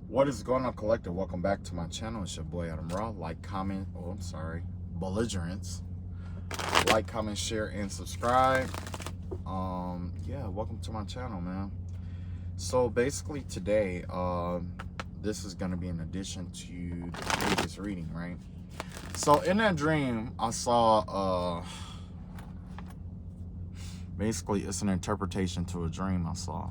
What is going on, collective? Welcome back to my channel. It's your boy Adam Raw. Like, comment, belligerence. Like, comment, share, and subscribe. Yeah, welcome to my channel, man. So basically today, this is gonna be an addition to the previous reading, right? So in that dream, I saw basically it's an interpretation to a dream I saw.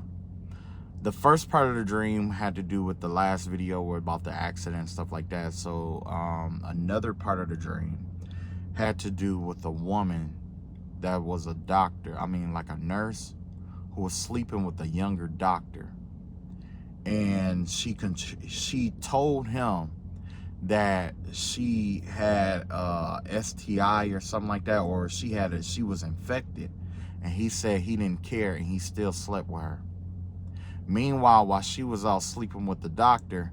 The first part of the dream had to do with the last video about the accident and stuff like that. So another part of the dream had to do with a woman that was a doctor. I mean, like a nurse who was sleeping with a younger doctor. And she told him that she had STI or something like that, or she was infected. And he said he didn't care and he still slept with her. Meanwhile, while she was out sleeping with the doctor,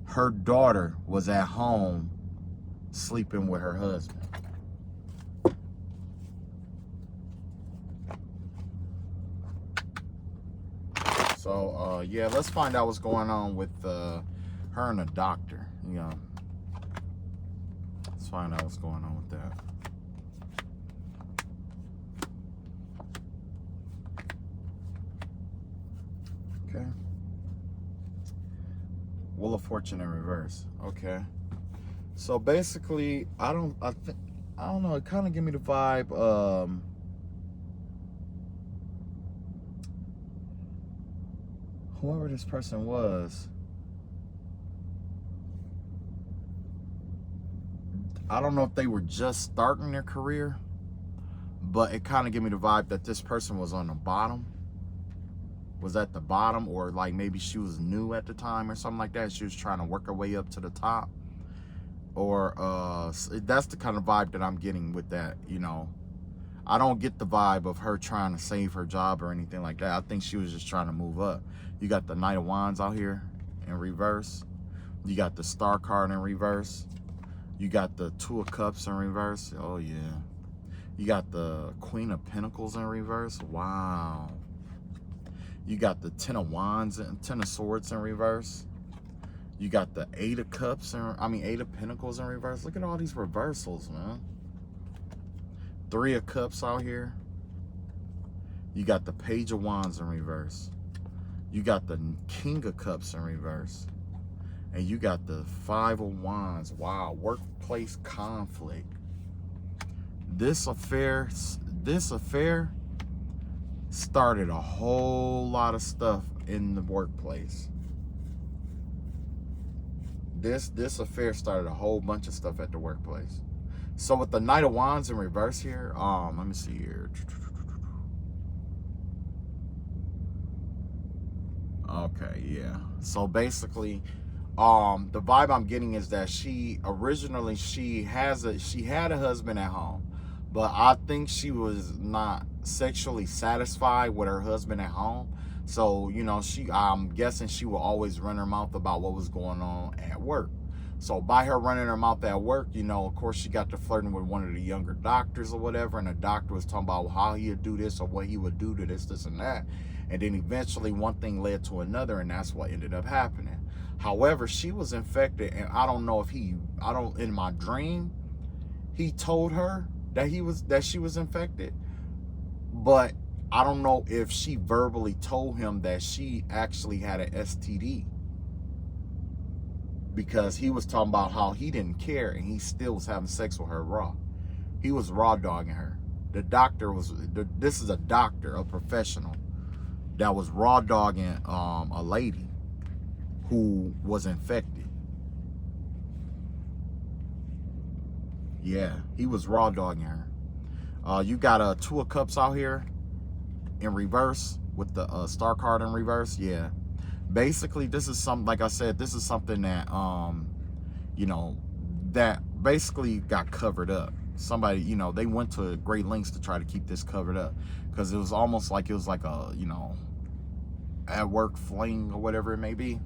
her daughter was at home sleeping with her husband. So, yeah, let's find out what's going on with her and the doctor. You know, let's find out what's going on with that. Okay. Wheel of Fortune in reverse. Okay. So basically, I don't know. It kind of give me the vibe. Whoever this person was, I don't know if they were just starting their career, but it kind of gave me the vibe that this person was on the bottom. Was at the bottom, or like maybe she was new at the time or something like that. She was trying to work her way up to the top, or that's the kind of vibe that I'm getting with that. You know, I don't get the vibe of her trying to save her job or anything like that. I think she was just trying to move up. You got the Knight of Wands out here in reverse. You got the Star card in reverse. You got the Two of Cups in reverse. Oh yeah. You got the Queen of Pentacles in reverse. Wow. You got the Ten of Wands and Ten of Swords in reverse. You got the Eight of Cups Eight of Pentacles in reverse. Look at all these reversals, man. Three of Cups out here. You got the Page of Wands in reverse. You got the King of Cups in reverse. And you got the Five of Wands. Wow, workplace conflict. This affair started a whole lot of stuff in the workplace. This affair started a whole bunch of stuff at the workplace. So with the Knight of Wands in reverse here, let me see here. Okay, yeah. So basically, the vibe I'm getting is that she had a husband at home, but I think she was not sexually satisfied with her husband at home. So, you know, I'm guessing she will always run her mouth about what was going on at work. So by her running her mouth at work, you know, of course she got to flirting with one of the younger doctors or whatever, and the doctor was talking about how he would do this or what he would do to this and that. And then eventually one thing led to another, and that's what ended up happening. However, she was infected, and I don't know if in my dream, he told her that she was infected, but I don't know if she verbally told him that she actually had an STD, because he was talking about how he didn't care and he still was having sex with her raw. He was raw dogging her. The doctor this is a doctor, a professional, that was raw dogging a lady who was infected. Yeah, he was raw dogging her. You got a Two of Cups out here in reverse with the Star card in reverse. Yeah, basically this is something, like I said, this is something that you know, that basically got covered up. Somebody, you know, they went to great lengths to try to keep this covered up, because it was almost like a, you know, at work fling or whatever it may be.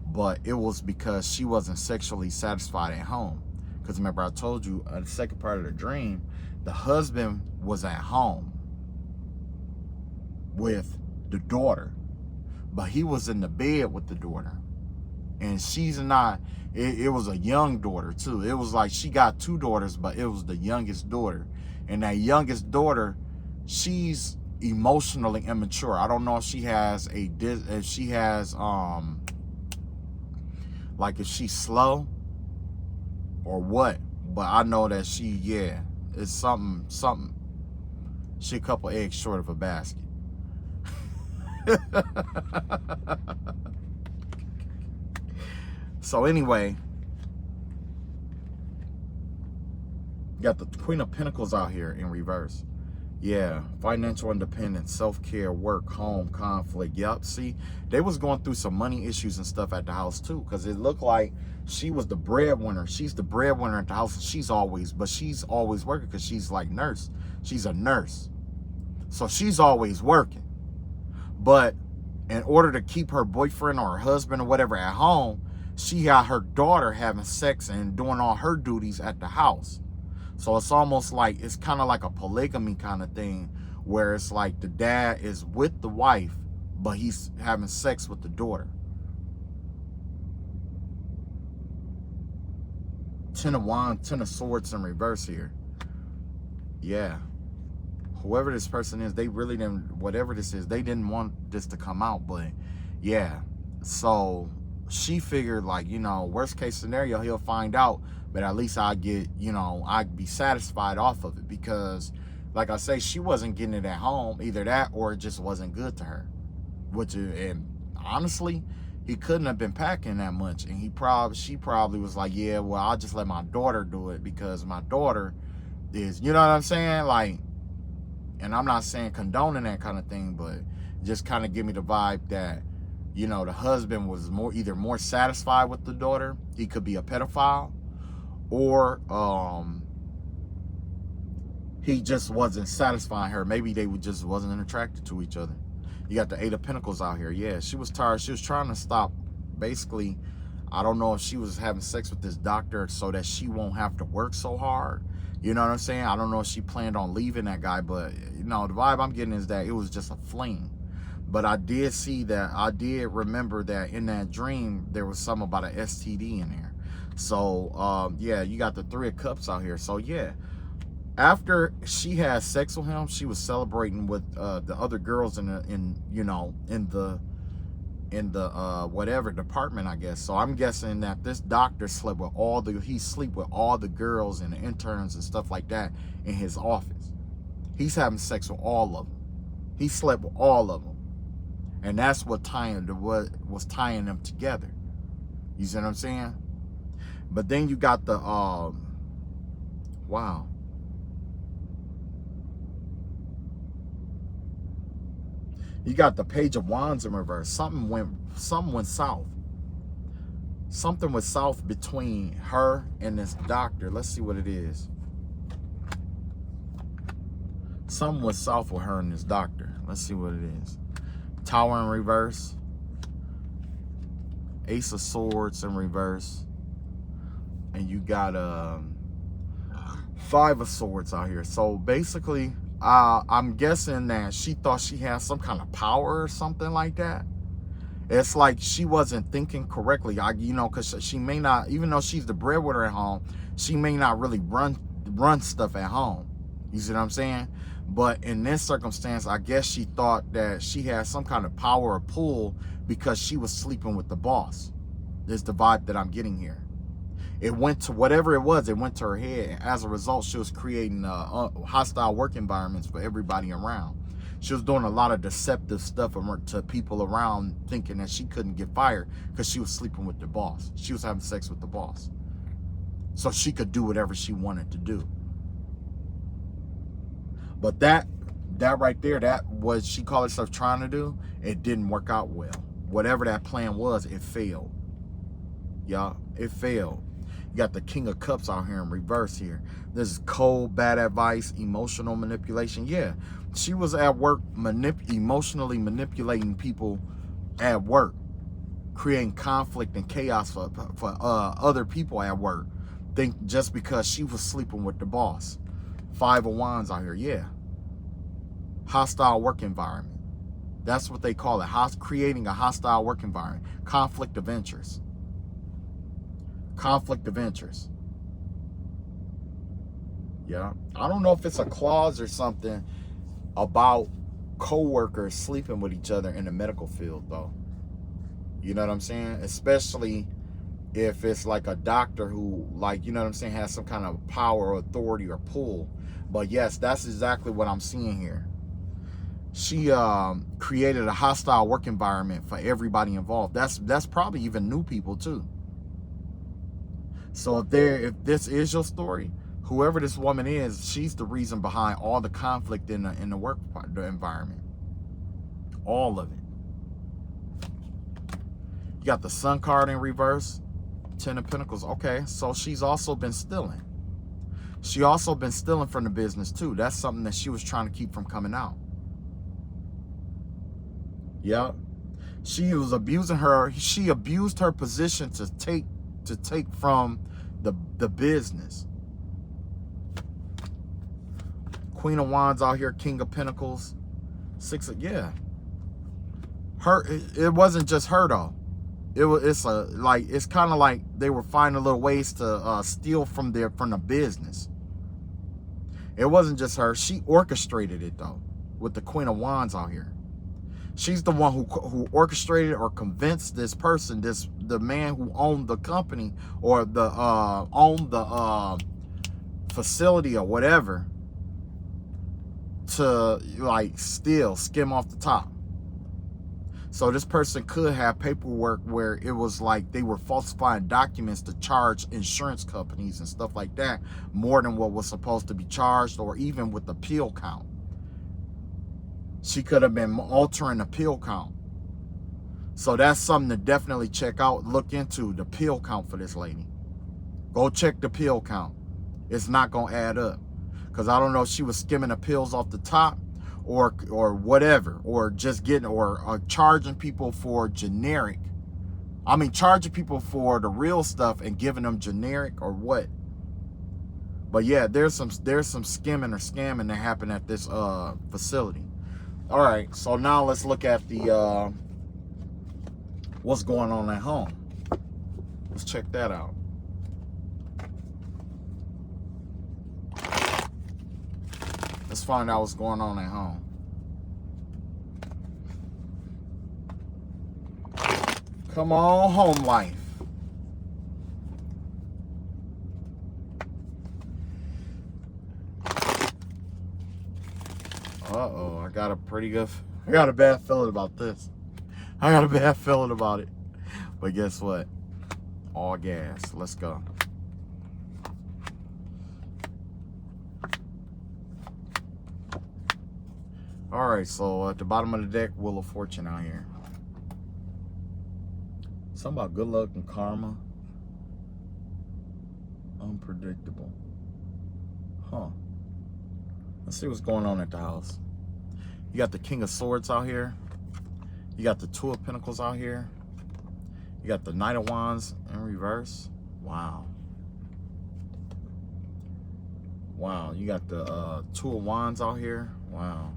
But it was because she wasn't sexually satisfied at home. Because remember, I told you the second part of the dream, the husband was at home with the daughter, but he was in the bed with the daughter. And she's not, it was a young daughter too. It was like she got 2 daughters, but it was the youngest daughter. And that youngest daughter, she's emotionally immature. I don't know if she has if she's slow or what, but I know that it's something. She a couple eggs short of a basket. So anyway, got the Queen of Pentacles out here in reverse. Yeah, financial independence, self-care, work, home, conflict. Yup, see, they was going through some money issues and stuff at the house too, because it looked like she was the breadwinner. She's the breadwinner at the house. She's always working because she's like nurse. She's a nurse. So she's always working. But in order to keep her boyfriend or her husband or whatever at home, she had her daughter having sex and doing all her duties at the house. So it's almost like, it's kind of like a polygamy kind of thing, where it's like the dad is with the wife, but he's having sex with the daughter. 10 of Wands, 10 of Swords in reverse here. Yeah. Whoever this person is, they really didn't, whatever this is, they didn't want this to come out, but yeah. So she figured, like, you know, worst case scenario, he'll find out, but at least I get, you know, I'd be satisfied off of it, because like I say, she wasn't getting it at home, either that or it just wasn't good to her. Which, and honestly, he couldn't have been packing that much, and she probably was like, yeah, well, I'll just let my daughter do it, because my daughter is, you know what I'm saying, like. And I'm not saying condoning that kind of thing, but just kind of give me the vibe that, you know, the husband was either more satisfied with the daughter, he could be a pedophile, or he just wasn't satisfying her. Maybe they just wasn't attracted to each other. You got the 8 of Pentacles out here. Yeah, she was tired. She was trying to stop. Basically, I don't know if she was having sex with this doctor so that she won't have to work so hard. You know what I'm saying? I don't know if she planned on leaving that guy, but, you know, the vibe I'm getting is that it was just a fling. But I did remember that in that dream, there was something about an STD in there. So, yeah, you got the 3 of Cups out here. So, yeah, after she had sex with him, she was celebrating with the other girls in the whatever department, I guess. So I'm guessing that this doctor slept with he sleep with all the girls and the interns and stuff like that in his office. He's having sex with all of them. He slept with all of them. And that's what was tying them together. You see what I'm saying? But then you got the wow. You got the Page of Wands in reverse. Something went south. Something was south between her and this doctor. Let's see what it is. Something was south with her and this doctor. Let's see what it is. Tower in reverse. Ace of Swords in reverse. And you got 5 of Swords out here. So basically, I'm guessing that she thought she had some kind of power or something like that. It's like she wasn't thinking correctly. You know, because she may not, even though she's the breadwinner at home, she may not really run stuff at home. You see what I'm saying? But in this circumstance, I guess she thought that she had some kind of power or pull because she was sleeping with the boss. Is the vibe that I'm getting here. It went to whatever it was, it went to her head. And as a result, she was creating hostile work environments for everybody around. She was doing a lot of deceptive stuff to people around, thinking that she couldn't get fired because she was sleeping with the boss. She was having sex with the boss. So she could do whatever she wanted to do. But that right there, that what she called herself trying to do, it didn't work out well. Whatever that plan was, it failed. Y'all, it failed. You got the King of Cups out here in reverse here. This is cold, bad advice, emotional manipulation. Yeah, she was at work emotionally manipulating people at work, creating conflict and chaos for other people at work. Think just because she was sleeping with the boss. 5 of Wands out here, yeah. Hostile work environment. That's what they call it. Creating a hostile work environment. Conflict of interest. Conflict of interest. Yeah. I don't know if it's a clause or something about co-workers sleeping with each other in the medical field, though. You know what I'm saying? Especially if it's like a doctor who, like, you know what I'm saying, has some kind of power or authority or pull. But yes, that's exactly what I'm seeing here. She created a hostile work environment for everybody involved. That's probably even new people too. So if this is your story, whoever this woman is, she's the reason behind all the conflict in the work environment. All of it. You got the Sun card in reverse. 10 of Pentacles. Okay, so she's also been stealing. She also been stealing from the business too. That's something that she was trying to keep from coming out. Yep. She was abusing her. She abused her position to take from the business. Queen of Wands out here, King of Pentacles, yeah. It wasn't just her though. It's kind of like they were finding little ways to steal from the business. It wasn't just her. She orchestrated it though, with the Queen of Wands out here. She's the one who orchestrated or convinced this person, the man who owned the company or owned the facility or whatever, to like skim off the top. So this person could have paperwork where it was like they were falsifying documents to charge insurance companies and stuff like that more than what was supposed to be charged, or even with the pill count. She could have been altering the pill count. So that's something to definitely check out, look into the pill count for this lady. Go check the pill count. It's not going to add up. Because I don't know if she was skimming the pills off the top or whatever, or just getting, or charging people for generic. I mean, charging people for the real stuff and giving them generic or what. But yeah, there's some skimming or scamming that happened at this facility. All right, so now let's look at the what's going on at home. Let's check that out. Let's find out what's going on at home. Come on, home life. Uh-oh, I got a bad feeling about this. I got a bad feeling about it. But guess what? All gas. Let's go. All right, so at the bottom of the deck, Wheel of Fortune out here. Something about good luck and karma. Unpredictable. Huh. Let's see what's going on at the house. You got the King of Swords out here. You got the Two of Pentacles out here. You got the Knight of Wands in reverse. Wow. Wow, you got the Two of Wands out here. Wow.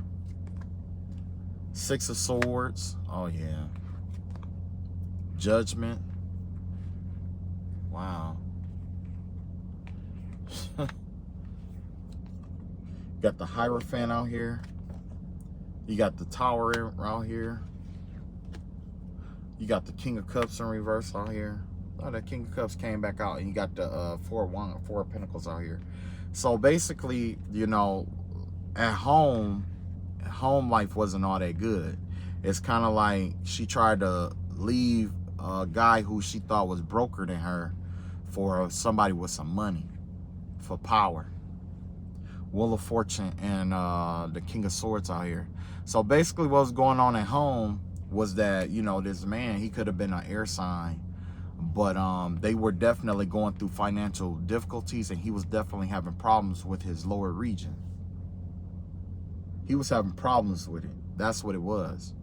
Six of Swords. Oh, yeah. Judgment. Wow. Got the Hierophant out here. You got the Tower out here. You got the King of Cups in reverse out here. Oh, that King of Cups came back out. And you got the Four of Pentacles out here. So basically, you know, at home life wasn't all that good. It's kind of like she tried to leave a guy who she thought was broker than her for somebody with some money, for power. Wheel of Fortune and the King of Swords out here. So basically what was going on at home was that, you know, this man, he could have been an air sign, but they were definitely going through financial difficulties, and he was definitely having problems with his lower region. He was having problems with it. That's what it was.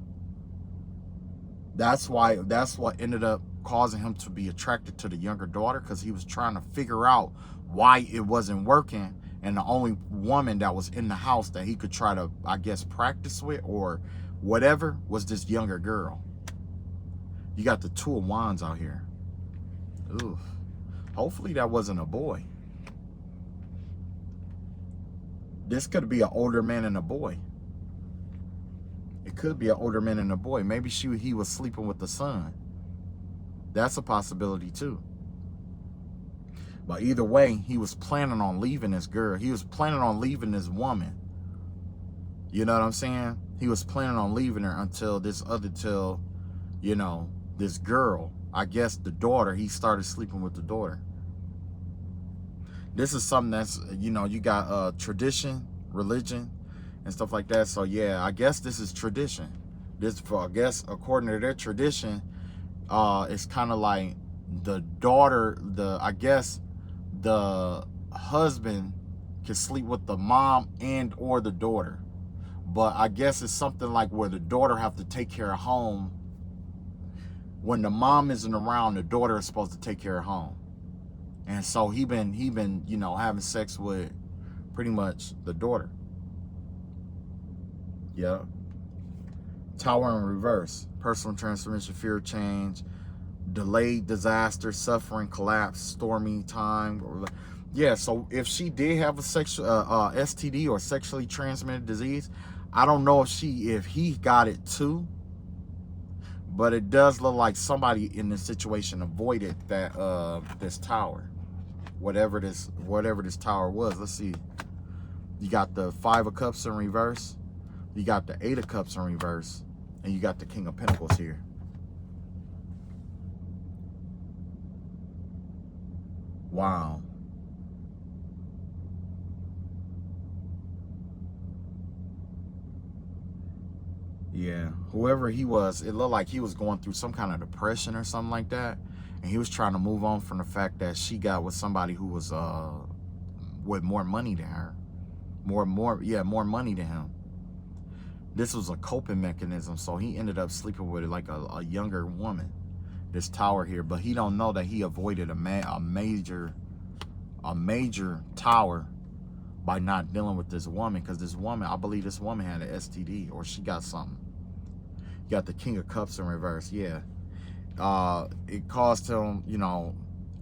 That's what ended up causing him to be attracted to the younger daughter, because he was trying to figure out why it wasn't working. And the only woman that was in the house that he could try to, I guess, practice with or whatever was this younger girl. You got the Two of Wands out here. Ooh. Hopefully that wasn't a boy. This could be an older man and a boy. It could be an older man and a boy. Maybe he was sleeping with the son. That's a possibility too. But either way, he was planning on leaving this girl. He was planning on leaving this woman. You know what I'm saying? He was planning on leaving her until you know, this girl, I guess the daughter, he started sleeping with the daughter. This is something that's, you know, you got tradition, religion, and stuff like that. So yeah, I guess this is tradition. I guess according to their tradition, it's kind of like the daughter, I guess the husband can sleep with the mom and or the daughter. But I guess it's something like where the daughter have to take care of home. When the mom isn't around, the daughter is supposed to take care of home. And so he been, you know, having sex with pretty much the daughter. Yeah. Tower in reverse. Personal transformation, fear of change, delayed disaster, suffering, collapse, stormy time. Yeah, so if she did have a sexual STD or sexually transmitted disease, I don't know if he got it too, but it does look like somebody in this situation avoided that this tower, whatever this tower was. Let's see. You got the 5 of Cups in reverse, you got the 8 of Cups in reverse, and you got the King of Pentacles here. Wow. Yeah, whoever he was, it looked like he was going through some kind of depression or something like that, and he was trying to move on from the fact that she got with somebody who was with more money than her, more money than him. This was a coping mechanism, so he ended up sleeping with like a younger woman, this tower here, but he don't know that he avoided a major tower by not dealing with this woman, because this woman, I believe this woman had an STD or she got something. You got the King of Cups in reverse. Yeah. It caused him, you know,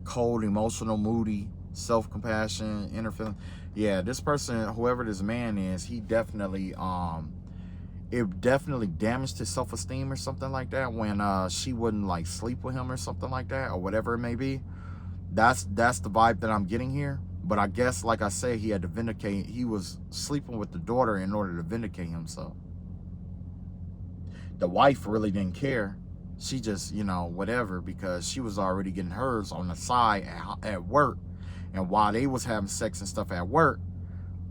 cold, emotional, moody, self-compassion, inner feeling. Yeah, this person, whoever this man is, he definitely, it definitely damaged his self-esteem or something like that when she wouldn't like sleep with him or something like that, or whatever it may be. That's the vibe that I'm getting here. But I guess, like I say, he had to vindicate. He was sleeping with the daughter in order to vindicate himself. The wife really didn't care. She just, you know, whatever, because she was already getting hers on the side at work. And while they was having sex and stuff at work,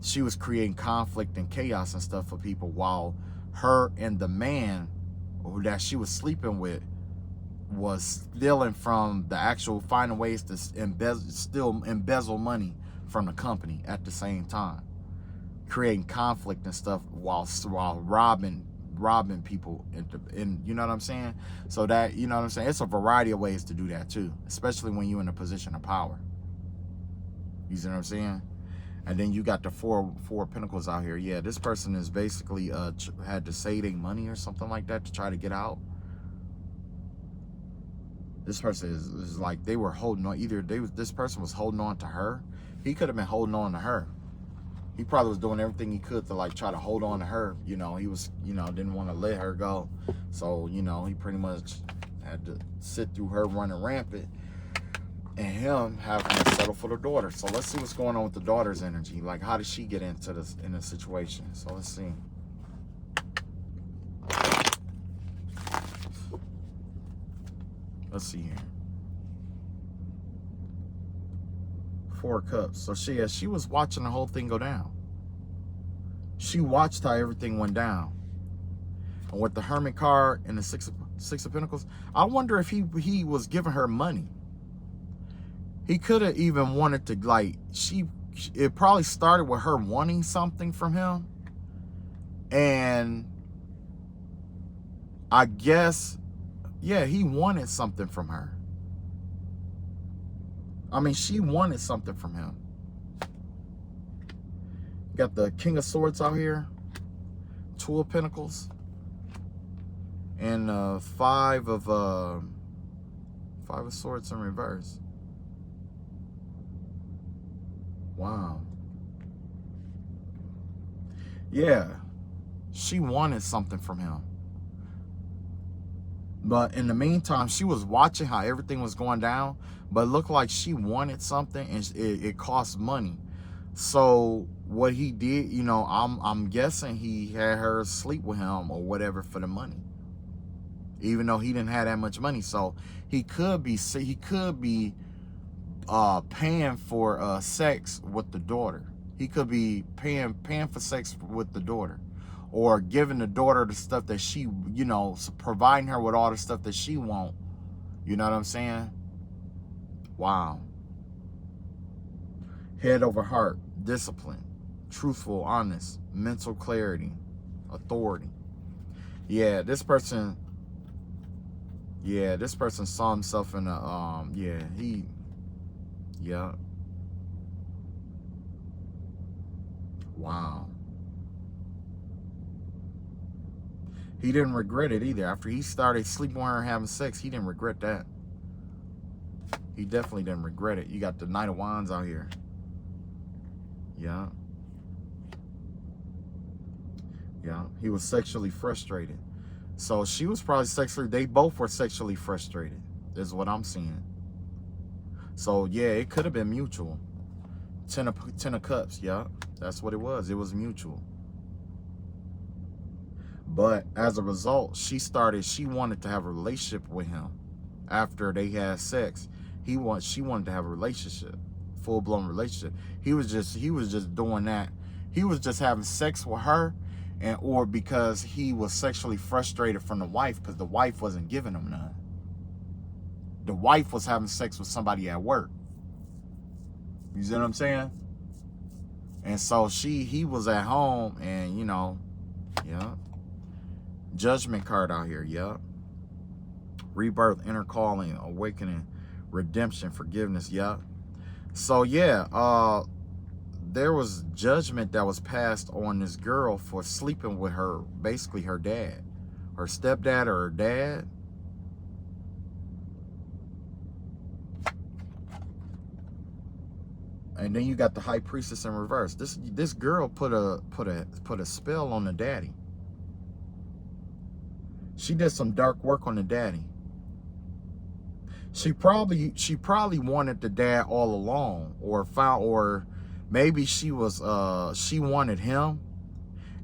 she was creating conflict and chaos and stuff for people, while her and the man that she was sleeping with was stealing from the actual, finding ways to embezzle money from the company at the same time, creating conflict and stuff while robbing people, and you know what I'm saying? So that, you know what I'm saying, it's a variety of ways to do that too, especially when you're in a position of power. You see what I'm saying? And then you got the four Pentacles out here. Yeah, this person is basically had to save their money or something like that to try to get out. This person is like, they were holding on. This person was holding on to her. He could have been holding on to her. He probably was doing everything he could to like try to hold on to her. You know, he was, you know, didn't want to let her go. So, you know, he pretty much had to sit through her running rampant and him having to settle for the daughter. So let's see what's going on with the daughter's energy. Like, how did she get into this situation? So let's see. Let's see here. 4 Cups. So she was watching the whole thing go down. She watched how everything went down. And with the Hermit card and the Six of Pentacles, I wonder if he was giving her money. He could have even wanted to, like, it probably started with her wanting something from him. And I guess, yeah, he wanted something from her. I mean, she wanted something from him. Got the King of Swords out here, 2 of Pentacles, and 5 of Swords in reverse. Wow. Yeah. She wanted something from him. But in the meantime, she was watching how everything was going down, but it looked like she wanted something, and it cost money. So what he did, you know, I'm guessing he had her sleep with him or whatever for the money, even though he didn't have that much money. So he could be paying for sex with the daughter. He could be paying for sex with the daughter, or giving the daughter the stuff that she, you know, providing her with all the stuff that she want. You know what I'm saying? Wow. Head over heart, discipline, truthful, honest, mental clarity, authority. Yeah, this person saw himself in a yeah. Wow. He didn't regret it either. After he started sleeping with her and having sex, he didn't regret that. He definitely didn't regret it. You got the Knight of Wands out here. Yeah. Yeah. He was sexually frustrated. So she was probably they both were sexually frustrated, is what I'm seeing. So yeah, it could have been mutual. Ten of Cups, yeah. That's what it was. It was mutual. But as a result, she wanted to have a relationship with him after they had sex. She wanted to have a relationship, full-blown relationship. He was just doing that. He was just having sex with her, or because he was sexually frustrated from the wife, because the wife wasn't giving him none. The wife was having sex with somebody at work. You see what I'm saying? And so he was at home, and you know, yeah. Judgment card out here, yeah. Rebirth, inner calling, awakening, redemption, forgiveness, yeah. So yeah, there was judgment that was passed on this girl for sleeping with her, basically her dad, her stepdad or her dad. And then you got the High Priestess in reverse. This girl put a spell on the daddy. She did some dark work on the daddy. She probably wanted the dad all along, or maybe she wanted him.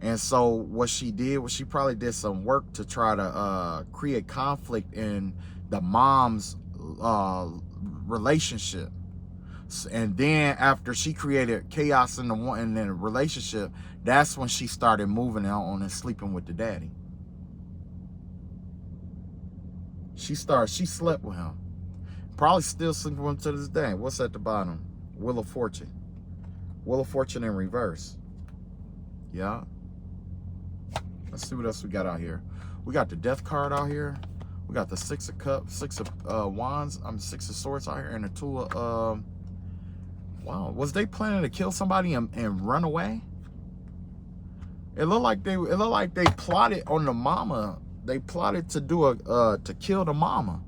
And so what she did was she probably did some work to try to create conflict in the mom's relationship. And then after she created chaos in the relationship, that's when she started moving on and sleeping with the daddy. She slept with him. Probably still sleeping with him to this day. What's at the bottom? Wheel of Fortune. Wheel of Fortune in reverse. Yeah. Let's see what else we got out here. We got the Death card out here. We got the Six of Cups, Six of Wands. Six of Swords out here, and the Two of wow. Was they planning to kill somebody and run away? It looked like they plotted on the mama. They plotted to do to kill the mama.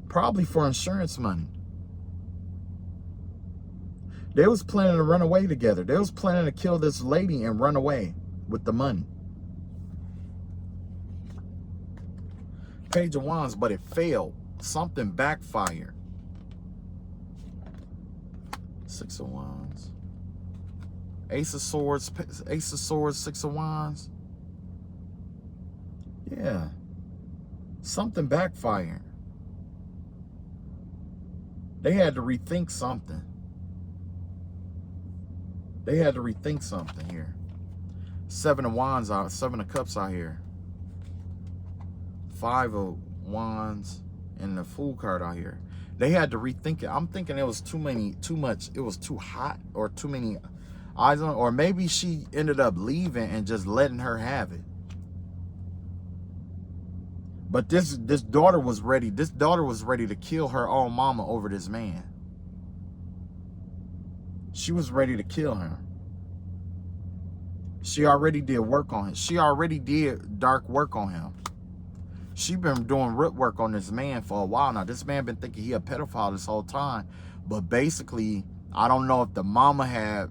Probably for insurance money. They was planning to run away together. They was planning to kill this lady and run away with the money. Page of Wands, but it failed. Something backfired. Six of Wands. Ace of Swords, Six of Wands. Yeah. Something backfired. They had to rethink something. They had to rethink something here. Seven of Cups out here. Five of Wands and the Fool card out here. They had to rethink it. I'm thinking it was too much. It was too hot, or too many eyes on, or maybe she ended up leaving and just letting her have it. But this daughter was ready. This daughter was ready to kill her own mama over this man. She was ready to kill him. She already did work on him. She already did dark work on him. She been doing root work on this man for a while now. This man been thinking he a pedophile this whole time. But basically, I don't know if the mama had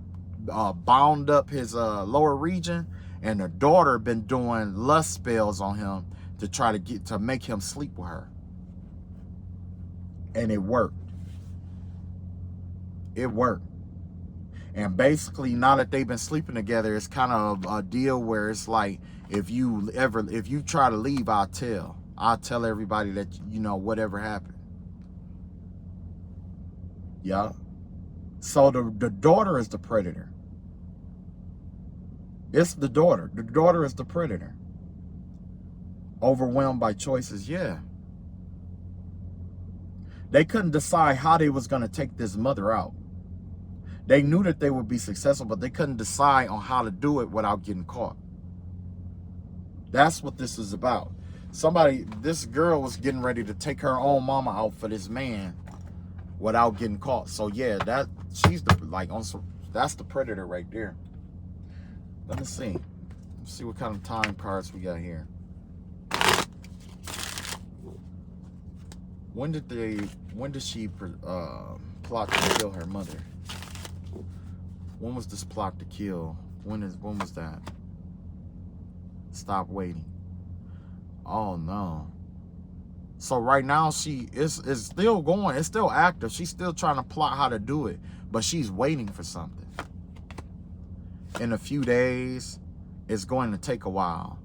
bound up his lower region, and the daughter been doing lust spells on him to try to make him sleep with her. And it worked. It worked. And basically, now that they've been sleeping together, it's kind of a deal where it's like, if you try to leave, I'll tell everybody that, you know, whatever happened. Yeah. So the daughter is the predator. It's the daughter. The daughter is the predator. Overwhelmed by choices, yeah. They couldn't decide how they was going to take this mother out. They knew that they would be successful, but they couldn't decide on how to do it without getting caught. That's what this is about. This girl was getting ready to take her own mama out for this man without getting caught. So yeah, that's the predator right there. Let me see. Let's see what kind of time cards we got here. When did she plot to kill her mother? When was this plot to kill? When was that? Stop waiting. Oh no. So right now she is still going. It's still active. She's still trying to plot how to do it, but she's waiting for something. In a few days, it's going to take a while.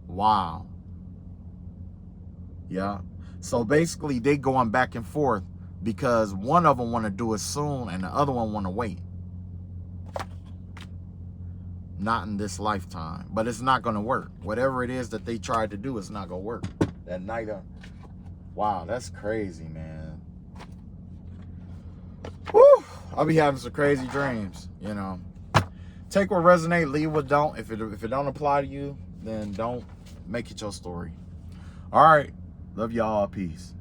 Wow. Yeah. So basically, they going back and forth because one of them want to do it soon and the other one want to wait. Not in this lifetime, but it's not going to work. Whatever it is that they tried to do, it's not going to work. That night of, wow, that's crazy, man. Woo! I'll be having some crazy dreams, you know. Take what resonate, leave what don't. If it don't apply to you, then don't make it your story. All right. Love y'all. Peace.